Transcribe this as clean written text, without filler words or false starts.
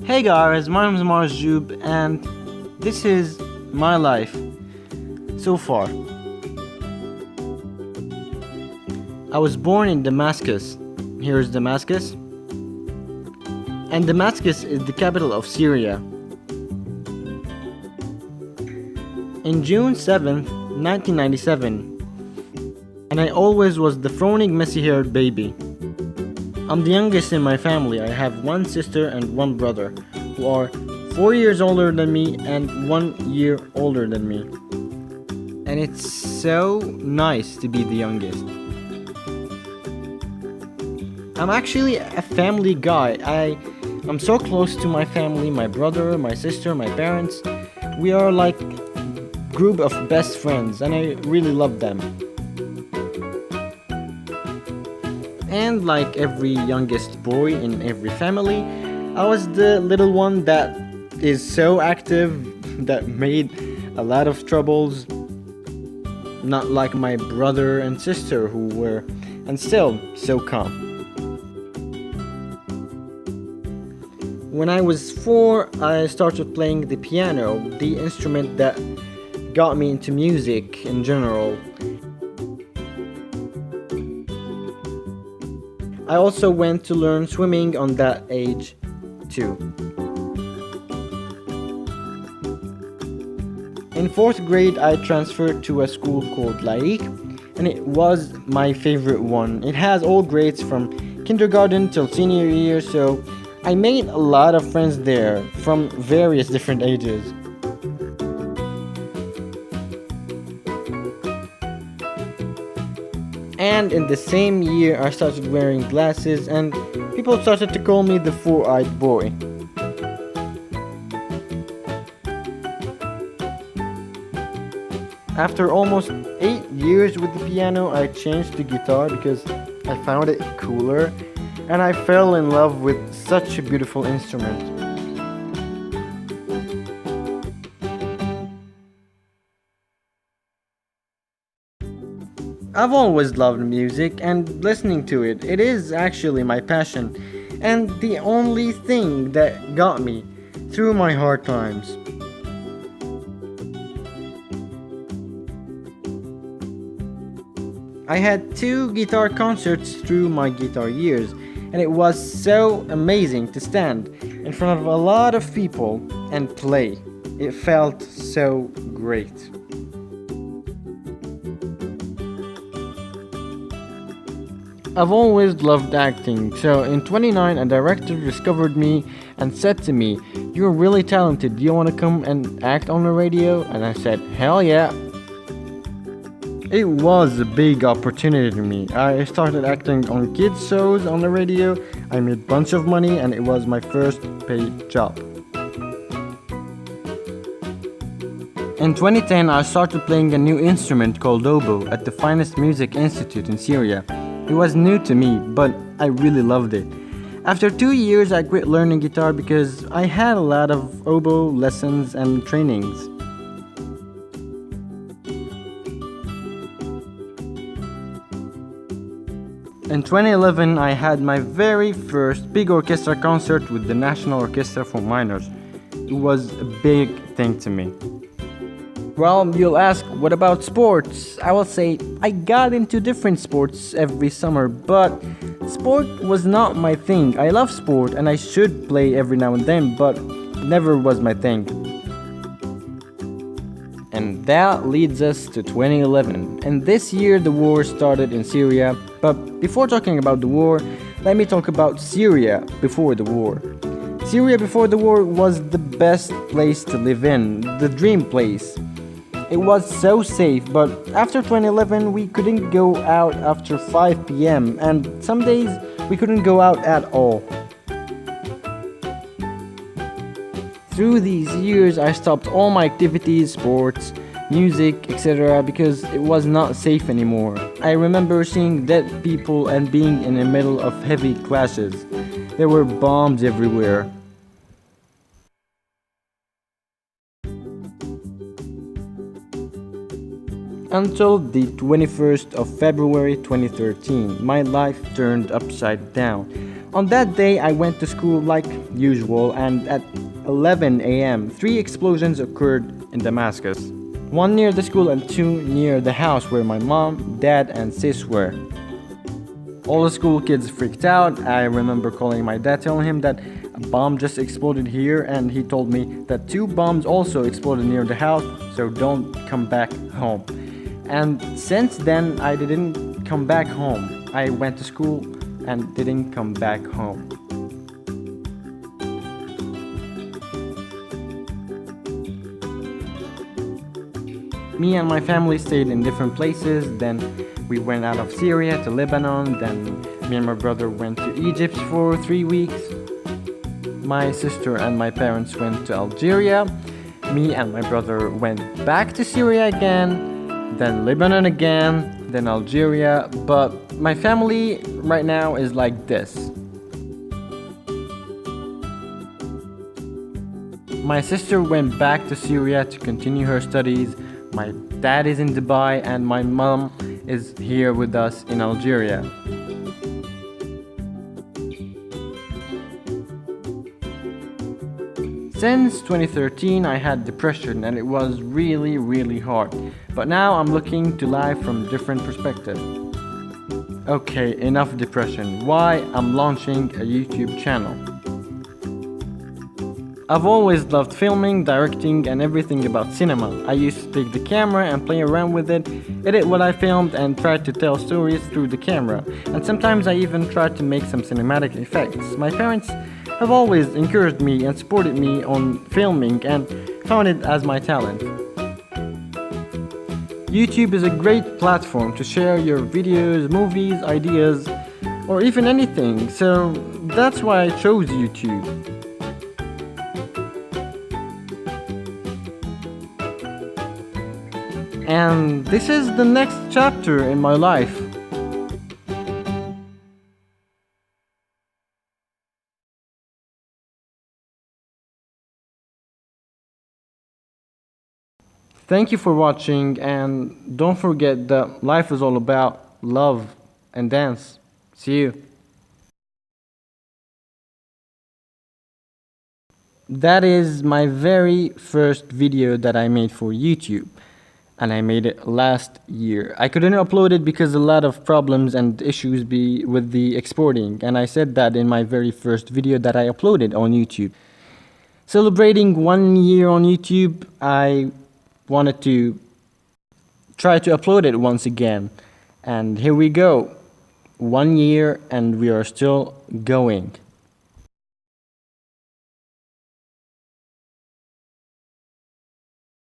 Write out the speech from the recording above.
Hey guys, my name is Ajjoub and this is my life so far. I was born in Damascus. Here's Damascus. And Damascus is the capital of Syria. In June 7th, 1997. And I always was the frowning, messy-haired baby. I'm the youngest in my family. I have one sister and one brother who are 4 years older than me and 1 year older than me. And it's so nice to be the youngest. I'm actually a family guy. I'm so close to my family, my brother, my sister, my parents. We are like a group of best friends and I really love them. And like every youngest boy in every family, I was the little one that is so active, that made a lot of troubles. Not like my brother and sister who were, and still, so calm. When I was 4, I started playing the piano, the instrument that got me into music in general. I also went to learn swimming on that age too. In 4th grade, I transferred to a school called Laik, and it was my favorite one. It has all grades from kindergarten till senior year, so I made a lot of friends there from various different ages. And in the same year, I started wearing glasses and people started to call me the four-eyed boy. After almost 8 years with the piano, I changed to guitar because I found it cooler and I fell in love with such a beautiful instrument. I've always loved music and listening to it. It is actually my passion and the only thing that got me through my hard times. I had 2 guitar concerts through my guitar years, and it was so amazing to stand in front of a lot of people and play. It felt so great. I've always loved acting, so in 29 a director discovered me and said to me, "You're really talented, do you want to come and act on the radio?" And I said, "Hell yeah." It was a big opportunity to me. I started acting on kids shows on the radio, I made a bunch of money and it was my first paid job. In 2010 I started playing a new instrument called oboe at the Finest Music Institute in Syria. It was new to me, but I really loved it. After 2 years, I quit learning guitar because I had a lot of oboe lessons and trainings. In 2011, I had my very first big orchestra concert with the National Orchestra for Minors. It was a big thing to me. Well, you'll ask, what about sports? I will say, I got into different sports every summer, but sport was not my thing. I love sport and I should play every now and then, but never was my thing. And that leads us to 2011. And this year the war started in Syria, but before talking about the war, let me talk about Syria before the war. Syria before the war was the best place to live in, the dream place. It was so safe, but after 2011 we couldn't go out after 5 p.m. and some days we couldn't go out at all. Through these years I stopped all my activities, sports, music, etc. because it was not safe anymore. I remember seeing dead people and being in the middle of heavy clashes. There were bombs everywhere. Until the 21st of February 2013, my life turned upside down. On that day, I went to school like usual, and at 11 a.m., 3 explosions occurred in Damascus. 1 near the school and 2 near the house where my mom, dad, and sis were. All the school kids freaked out. I remember calling my dad, telling him that a bomb just exploded here, and he told me that 2 bombs also exploded near the house, so don't come back home. And since then, I didn't come back home. I went to school and didn't come back home. Me and my family stayed in different places. Then we went out of Syria to Lebanon. Then me and my brother went to Egypt for 3 weeks. My sister and my parents went to Algeria. Me and my brother went back to Syria again, then Lebanon again, then Algeria. But my family right now is like this. My sister went back to Syria to continue her studies. My dad is in Dubai and my mom is here with us in Algeria. Since 2013, I had depression and it was really hard. But now I'm looking to life from different perspective. Okay, enough depression. Why I'm launching a YouTube channel. I've always loved filming, directing, and everything about cinema. I used to take the camera and play around with it, edit what I filmed, and try to tell stories through the camera. And sometimes I even tried to make some cinematic effects. My parents have always encouraged me and supported me on filming and found it as my talent. YouTube is a great platform to share your videos, movies, ideas, or even anything, so that's why I chose YouTube. And this is the next chapter in my life. Thank you for watching, and don't forget that life is all about love and dance. See you. That is my very first video that I made for YouTube. And I made it last year. I couldn't upload it because a lot of problems and issues with the exporting, and I said that in my very first video that I uploaded on YouTube. Celebrating 1 year on YouTube, I wanted to try to upload it once again. And here we go. 1 year and we are still going.